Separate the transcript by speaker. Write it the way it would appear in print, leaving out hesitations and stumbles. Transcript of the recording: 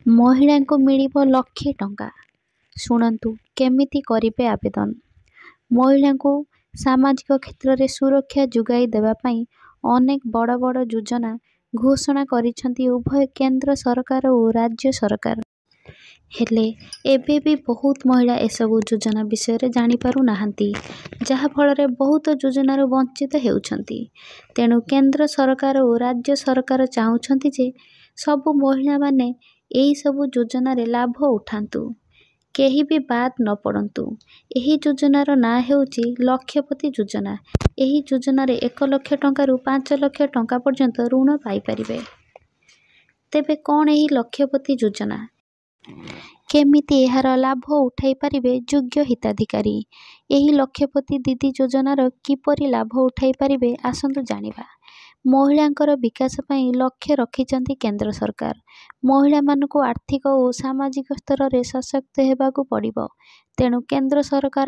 Speaker 1: ମହିଳାଙ୍କୁ ମିଳିବ ଲକ୍ଷେ ଟଙ୍କା। ଶୁଣନ୍ତୁ କେମିତି କରିବେ ଆବେଦନ। ମହିଳାଙ୍କୁ ସାମାଜିକ କ୍ଷେତ୍ରରେ ସୁରକ୍ଷା ଯୋଗାଇ ଦେବା ପାଇଁ ଅନେକ ବଡ଼ ବଡ଼ ଯୋଜନା ଘୋଷଣା କରିଛନ୍ତି ଉଭୟ କେନ୍ଦ୍ର ସରକାର ଓ ରାଜ୍ୟ ସରକାର। ହେଲେ ଏବେ ବି ବହୁତ ମହିଳା ଏସବୁ ଯୋଜନା ବିଷୟରେ ଜାଣିପାରୁନାହାନ୍ତି, ଯାହାଫଳରେ ବହୁତ ଯୋଜନାରୁ ବଞ୍ଚିତ ହେଉଛନ୍ତି। ତେଣୁ କେନ୍ଦ୍ର ସରକାର ଓ ରାଜ୍ୟ ସରକାର ଚାହୁଁଛନ୍ତି ଯେ ସବୁ ମହିଳାମାନେ ଏହି ସବୁ ଯୋଜନାରେ ଲାଭ ଉଠାନ୍ତୁ, କେହି ବି ବାଦ୍ ନ ପଡ଼ନ୍ତୁ। ଏହି ଯୋଜନାର ନାଁ ହେଉଛି ଲକ୍ଷପତି ଯୋଜନା। ଏହି ଯୋଜନାରେ 1 ଲକ୍ଷ ଟଙ୍କାରୁ 5 ଲକ୍ଷ ଟଙ୍କା ପର୍ଯ୍ୟନ୍ତ ଋଣ ପାଇପାରିବେ। ତେବେ କ'ଣ ଏହି ଲକ୍ଷପତି ଯୋଜନା? କେମିତି ଏହାର ଲାଭ ଉଠାଇ ପାରିବେ ଯୋଗ୍ୟ ହିତାଧିକାରୀ? ଏହି ଲକ୍ଷପତି ଦିଦି ଯୋଜନାର କିପରି ଲାଭ ଉଠାଇ ପାରିବେ ଆସନ୍ତୁ ଜାଣିବା। ମହିଳାଙ୍କର ବିକାଶ ପାଇଁ ଲକ୍ଷ୍ୟ ରଖିଛନ୍ତି କେନ୍ଦ୍ର ସରକାର। ମହିଳାମାନଙ୍କୁ ଆର୍ଥିକ ଓ ସାମାଜିକ ସ୍ତରରେ ସଶକ୍ତ ହେବାକୁ ପଡ଼ିବ। ତେଣୁ କେନ୍ଦ୍ର ସରକାର